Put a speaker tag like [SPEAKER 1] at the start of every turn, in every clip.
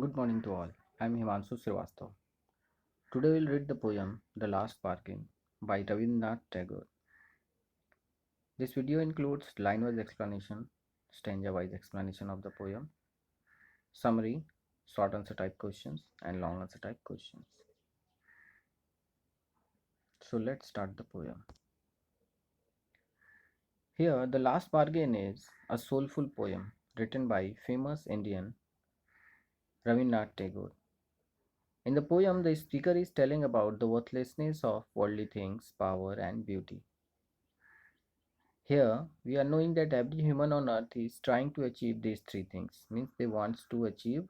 [SPEAKER 1] Good morning to all. I'm Himanshu Srivastava. Today we'll read the poem The Last Bargain by Rabindranath Tagore. This video includes line-wise explanation, stanza-wise explanation of the poem, summary, short answer type questions, and long answer type questions. So let's start the poem. Here, The Last Bargain is a soulful poem written by famous Indian Rabindranath Tagore. In the poem, the speaker is telling about the worthlessness of worldly things, power, and beauty. Here, we are knowing that every human on earth is trying to achieve these three things. Means they want to achieve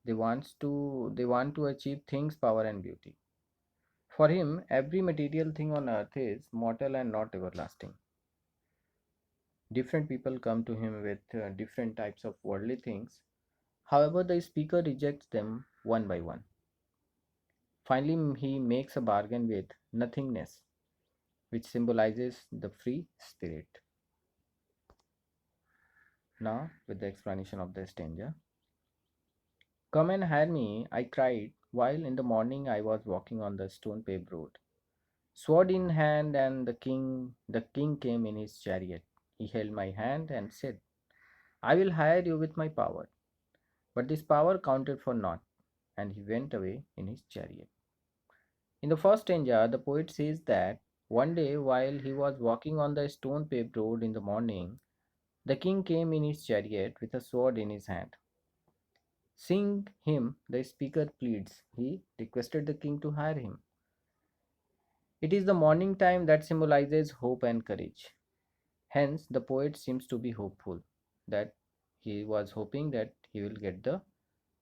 [SPEAKER 1] things, power, and beauty. For him, every material thing on earth is mortal and not everlasting. Different people come to him with different types of worldly things. However, the speaker rejects them one by one. Finally, he makes a bargain with nothingness, which symbolizes the free spirit. Now, with the explanation of the stanza. Come and hire me, I cried, while in the morning I was walking on the stone paved road. Sword in hand, and the king came in his chariot. He held my hand and said, I will hire you with my power. But this power counted for naught, and he went away in his chariot. In the first stanza, the poet says that one day while he was walking on the stone paved road in the morning, the king came in his chariot with a sword in his hand. Seeing him, the speaker pleads. He requested the king to hire him. It is the morning time that symbolizes hope and courage. Hence, the poet seems to be hopeful that he was hoping that he will get the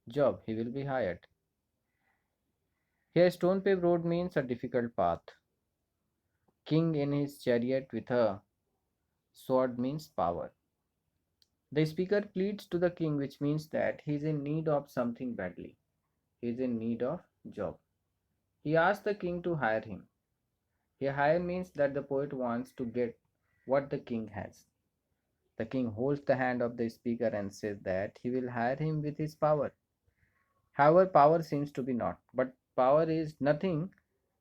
[SPEAKER 1] job, he will be hired. Here, stone paved road means a difficult path. King in his chariot with a sword means power. The speaker pleads to the king, which means that he is in need of something badly. He is in need of job. He asks the king to hire him. Here, hire means that the poet wants to get what the king has. The king holds the hand of the speaker and says that he will hire him with his power. However, power seems to be not, but power is nothing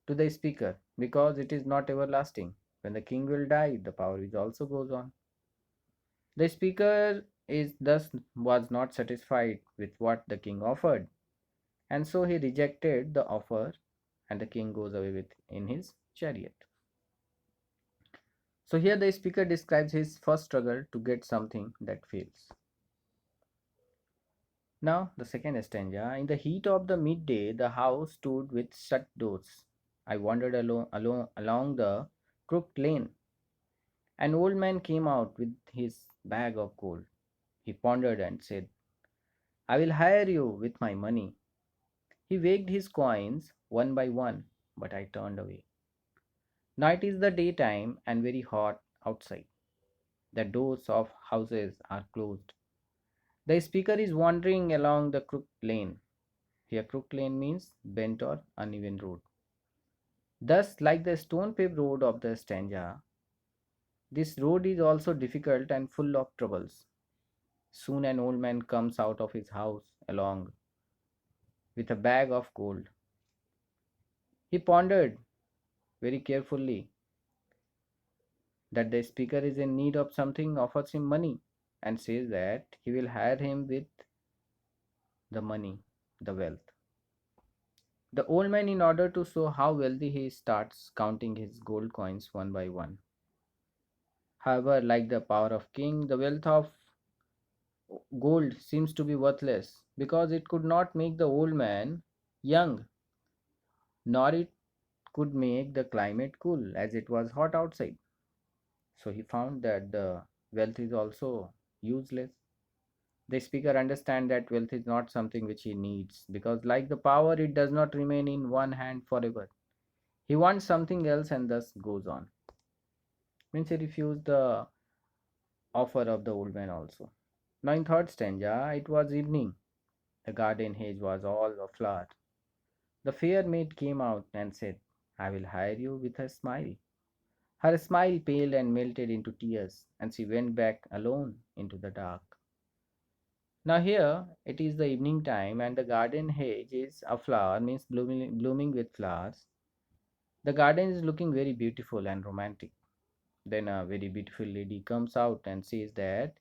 [SPEAKER 1] to the speaker because it is not everlasting. When the king will die, the power is also goes on. The speaker is thus was not satisfied with what the king offered, and so he rejected the offer, and the king goes away with in his chariot. So here the speaker describes his first struggle to get something that fails. Now the second stanza. In the heat of the midday, the house stood with shut doors. I wandered along the crooked lane. An old man came out with his bag of gold. He pondered and said, I will hire you with my money. He weighed his coins one by one, but I turned away. Now it is the daytime and very hot outside. The doors of houses are closed. The speaker is wandering along the crooked lane. Here, crooked lane means bent or uneven road. Thus, like the stone paved road of the stanza, this road is also difficult and full of troubles. Soon, an old man comes out of his house along with a bag of gold. He pondered very carefully that the speaker is in need of something, offers him money, and says that he will hire him with the money, the wealth. The old man, in order to show how wealthy he is, starts counting his gold coins one by one. However, like the power of king, the wealth of gold seems to be worthless because it could not make the old man young, nor it could make the climate cool as it was hot outside. So he found that the wealth is also useless. The speaker understands that wealth is not something which he needs because, like the power, it does not remain in one hand forever. He wants something else and thus goes on. Means he refused the offer of the old man also. Now, in third stanza, it was evening. The garden hedge was all aflower. The fair maid came out and said, I will hire you with a smile. Her smile paled and melted into tears, and she went back alone into the dark. Now here it is the evening time and the garden hedge is a flower means blooming with flowers. The garden is looking very beautiful and romantic. Then a very beautiful lady comes out and says that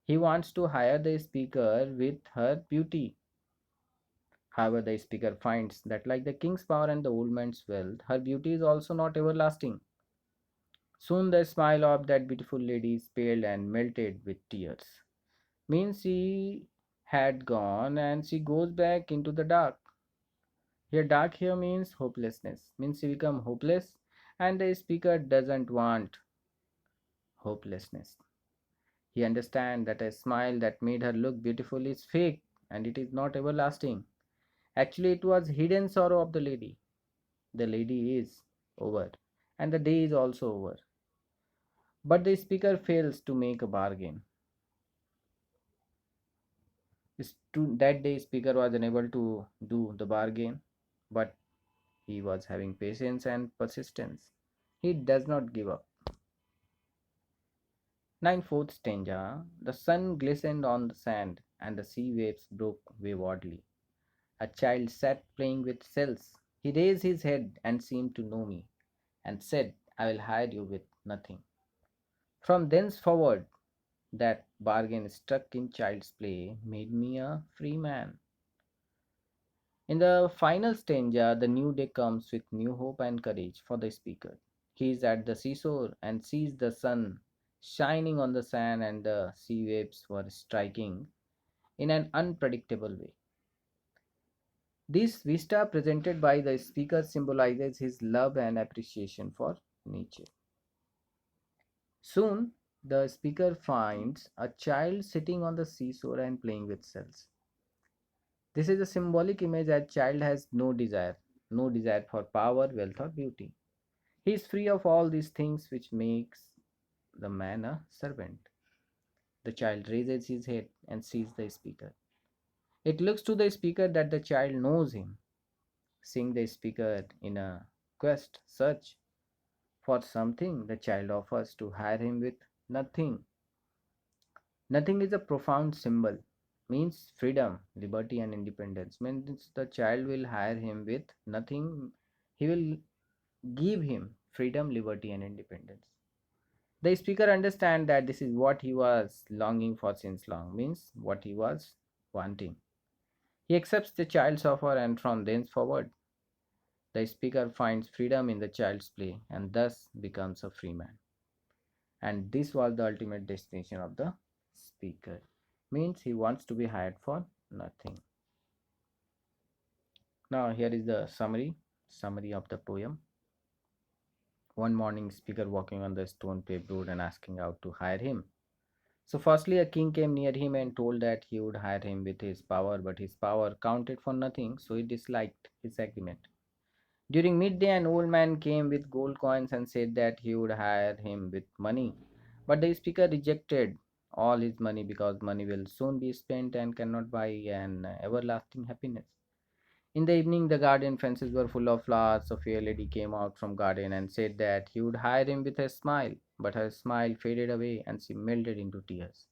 [SPEAKER 1] he wants to hire the speaker with her beauty. However, the speaker finds that, like the king's power and the old man's wealth, her beauty is also not everlasting. Soon the smile of that beautiful lady is paled and melted with tears. Means she had gone and she goes back into the dark. Here, dark here means hopelessness. Means she become hopeless, and the speaker doesn't want hopelessness. He understands that a smile that made her look beautiful is fake and it is not everlasting. Actually, it was hidden sorrow of the lady. The lady is over, and the day is also over. But the speaker fails to make a bargain. That day, speaker was unable to do the bargain, but he was having patience and persistence. He does not give up. 9/4 stanza. The sun glistened on the sand, and the sea waves broke waywardly. A child sat playing with shells. He raised his head and seemed to know me, and said, I will hire you with nothing. From thenceforward, that bargain struck in child's play made me a free man. In the final stanza, the new day comes with new hope and courage for the speaker. He is at the seashore and sees the sun shining on the sand and the sea waves were striking in an unpredictable way. This vista presented by the speaker symbolizes his love and appreciation for nature. Soon, the speaker finds a child sitting on the seashore and playing with shells. This is a symbolic image that child has no desire for power, wealth, or beauty. He is free of all these things which makes the man a servant. The child raises his head and sees the speaker. It looks to the speaker that the child knows him. Seeing the speaker in a quest, search for something, the child offers to hire him with nothing. Nothing is a profound symbol, means freedom, liberty, and independence. Means the child will hire him with nothing, he will give him freedom, liberty, and independence. The speaker understands that this is what he was longing for since long, means what he was wanting. He accepts the child's offer, and from thenceforward, the speaker finds freedom in the child's play and thus becomes a free man. And this was the ultimate destination of the speaker. Means he wants to be hired for nothing. Now here is the summary of the poem. One morning, speaker walking on the stone paved road and asking out to hire him. So firstly, a king came near him and told that he would hire him with his power, but his power counted for nothing, so he disliked his agreement. During midday, an old man came with gold coins and said that he would hire him with money. But the speaker rejected all his money because money will soon be spent and cannot buy an everlasting happiness. In the evening, the garden fences were full of flowers. A fair lady came out from garden and said that he would hire him with a smile. But her smile faded away and she melted into tears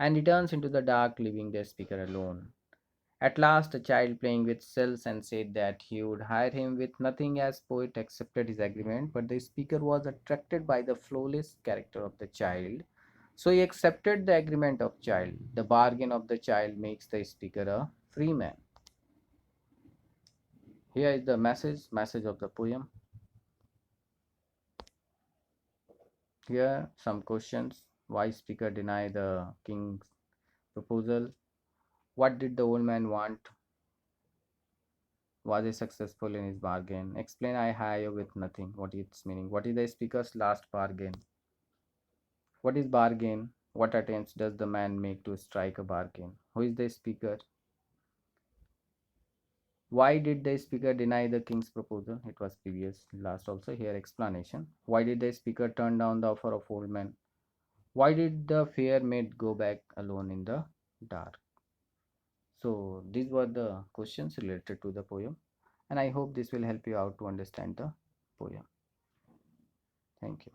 [SPEAKER 1] and returns into the dark, leaving the speaker alone. At last, a child playing with cells and said that he would hire him with nothing as poet accepted his agreement, but the speaker was attracted by the flawless character of the child. So he accepted the agreement of child. The bargain of the child makes the speaker a free man. Here is the message of the poem. Here some questions. Why speaker deny the king's proposal? What did the old man want? Was he successful in his bargain? Explain I hire you with nothing. What is its meaning? What is the speaker's last bargain? What is bargain? What attempts does the man make to strike a bargain? Who is the speaker? Why did the speaker deny the king's proposal? It was previous last also. Here explanation. Why did the speaker turn down the offer of old man? Why did the fair maid go back alone in the dark? So these were the questions related to the poem, and I hope this will help you out to understand the poem. Thank you.